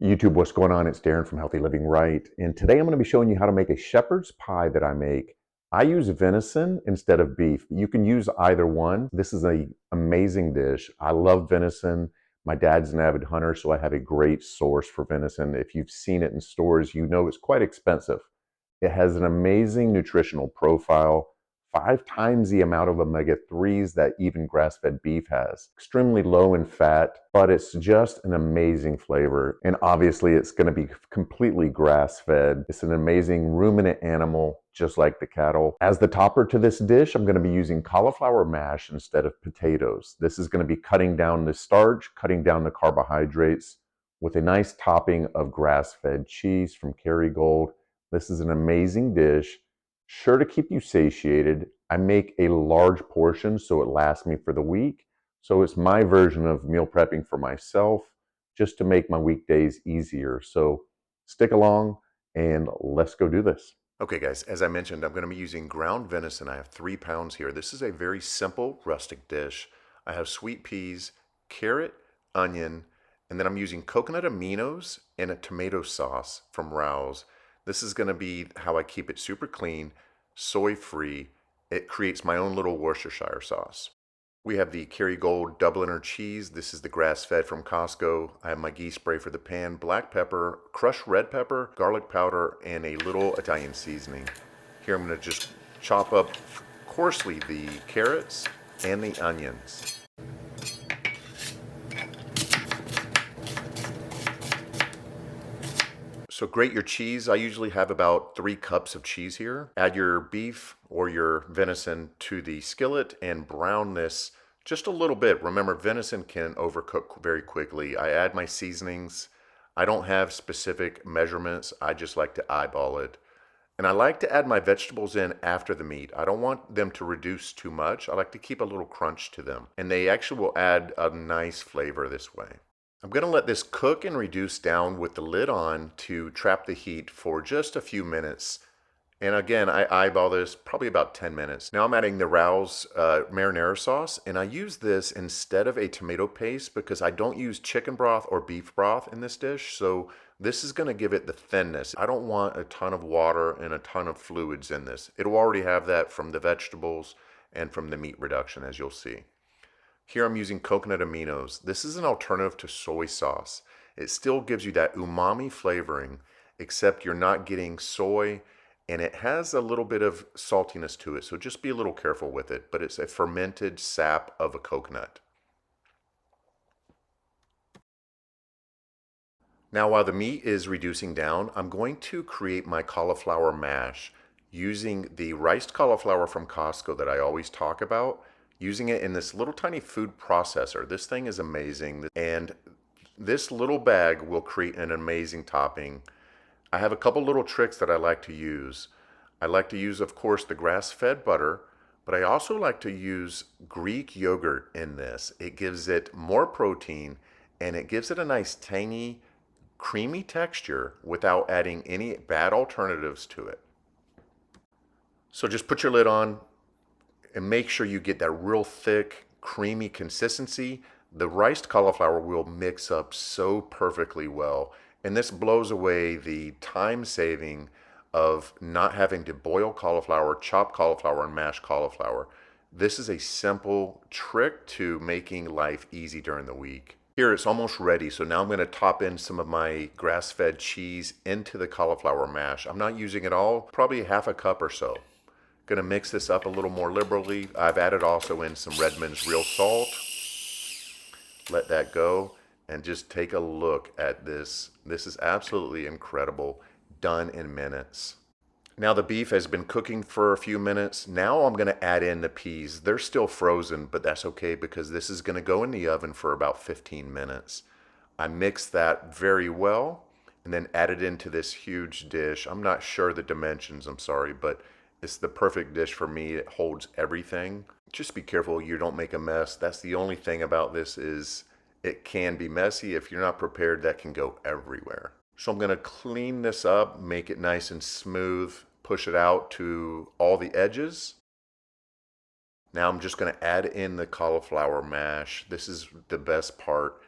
YouTube, what's going on? It's Darren from Healthy Living Right. And today I'm going to be showing you how to make a shepherd's pie that I make. I use venison instead of beef. You can use either one. This is an amazing dish. I love venison. My dad's an avid hunter, so I have a great source for venison. If you've seen it in stores, you know it's quite expensive. It has an amazing nutritional profile, 5 times the amount of omega-3s that even grass-fed beef has. Extremely low in fat, but it's just an amazing flavor. And obviously it's going to be completely grass-fed. It's an amazing ruminant animal, just like the cattle. As the topper to this dish, I'm going to be using cauliflower mash instead of potatoes. This is going to be cutting down the starch, cutting down the carbohydrates with a nice topping of grass-fed cheese from Kerrygold. This is an amazing dish, sure to keep you satiated. I make a large portion so it lasts me for the week. So it's my version of meal prepping for myself, just to make my weekdays easier. So stick along and let's go do this. Okay guys, as I mentioned, I'm going to be using ground venison. I have 3 pounds here. This is a very simple rustic dish. I have sweet peas, carrot, onion, and then I'm using coconut aminos and a tomato sauce from Rouse. This is going to be how I keep it super clean, soy-free. It creates my own little Worcestershire sauce. We have the Kerrygold Dubliner cheese. This is the grass-fed from Costco. I have my ghee spray for the pan, black pepper, crushed red pepper, garlic powder, and a little Italian seasoning. Here I'm going to just chop up coarsely the carrots and the onions. So grate your cheese. I usually have about 3 cups of cheese here. Add your beef or your venison to the skillet and brown this just a little bit. Remember, venison can overcook very quickly. I add my seasonings. I don't have specific measurements. I just like to eyeball it. And I like to add my vegetables in after the meat. I don't want them to reduce too much. I like to keep a little crunch to them. And they actually will add a nice flavor this way. I'm going to let this cook and reduce down with the lid on to trap the heat for just a few minutes. And again, I eyeball this probably about 10 minutes. Now I'm adding the Rouse marinara sauce, and I use this instead of a tomato paste because I don't use chicken broth or beef broth in this dish. So this is going to give it the thinness. I don't want a ton of water and a ton of fluids in this. It'll already have that from the vegetables and from the meat reduction, as you'll see. Here I'm using coconut aminos. This is an alternative to soy sauce. It still gives you that umami flavoring, except you're not getting soy, and it has a little bit of saltiness to it, so just be a little careful with it, but it's a fermented sap of a coconut. Now while the meat is reducing down, I'm going to create my cauliflower mash using the riced cauliflower from Costco that I always talk about. Using it in this little tiny food processor. This thing is amazing, and this little bag will create an amazing topping. I have a couple little tricks that I like to use. I like to use, of course, the grass-fed butter, but I also like to use Greek yogurt in this. It gives it more protein, and it gives it a nice tangy, creamy texture without adding any bad alternatives to it. So just put your lid on, and make sure you get that real thick, creamy consistency. The riced cauliflower will mix up so perfectly well. And this blows away the time saving of not having to boil cauliflower, chop cauliflower, and mash cauliflower. This is a simple trick to making life easy during the week. Here it's almost ready, so now I'm going to top in some of my grass-fed cheese into the cauliflower mash. I'm not using it all, probably half a cup or so. Going to mix this up a little more liberally. I've added also in some Redmond's real salt. Let that go and just take a look at this. This is absolutely incredible, done in minutes. Now the beef has been cooking for a few minutes. Now I'm going to add in the peas. They're still frozen, but that's okay because this is going to go in the oven for about 15 minutes. I mixed that very well and then added into this huge dish. I'm not sure the dimensions, I'm sorry, but it's the perfect dish for me. It holds everything. Just be careful you don't make a mess. That's the only thing about this is it can be messy. If you're not prepared, that can go everywhere. So I'm going to clean this up, make it nice and smooth, push it out to all the edges. Now I'm just going to add in the cauliflower mash. This is the best part.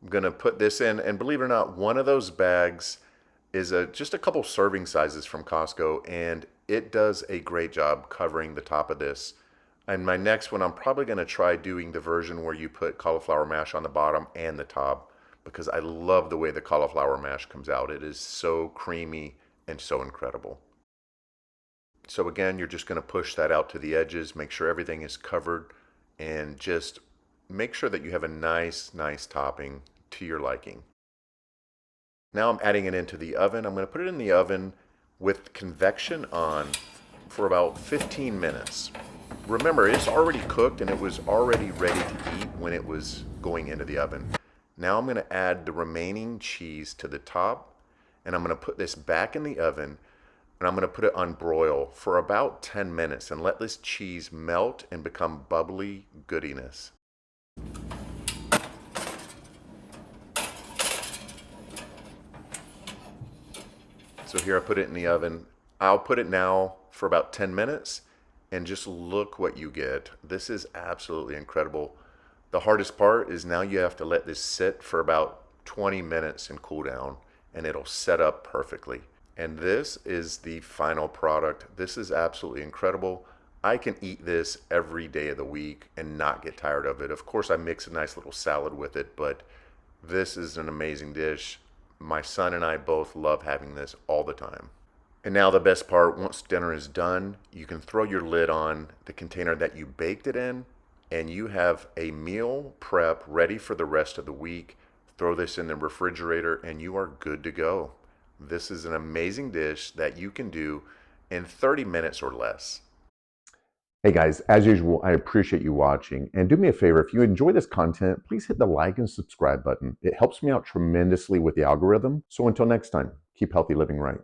I'm gonna put this in, and believe it or not, one of those bags is just a couple serving sizes from Costco, and it does a great job covering the top of this. And my next one, I'm probably gonna try doing the version where you put cauliflower mash on the bottom and the top, because I love the way the cauliflower mash comes out. It is so creamy and so incredible. So again, you're just gonna push that out to the edges, make sure everything is covered, and just make sure that you have a nice topping to your liking. Now I'm adding it into the oven. I'm going to put it in the oven with convection on for about 15 minutes. Remember, it's already cooked and it was already ready to eat when it was going into the oven. Now I'm going to add the remaining cheese to the top, and I'm going to put this back in the oven, and I'm going to put it on broil for about 10 minutes and let this cheese melt and become bubbly goodiness. So here I put it in the oven. I'll put it now for about 10 minutes, and just look what you get. This is absolutely incredible. The hardest part is now you have to let this sit for about 20 minutes and cool down, and it'll set up perfectly. And this is the final product. This is absolutely incredible. I can eat this every day of the week and not get tired of it. Of course, I mix a nice little salad with it, but this is an amazing dish. My son and I both love having this all the time. And now the best part, once dinner is done, you can throw your lid on the container that you baked it in, and you have a meal prep ready for the rest of the week. Throw this in the refrigerator and you are good to go. This is an amazing dish that you can do in 30 minutes or less. Hey guys, as usual, I appreciate you watching. And do me a favor, if you enjoy this content, please hit the like and subscribe button. It helps me out tremendously with the algorithm. So until next time, keep healthy living right.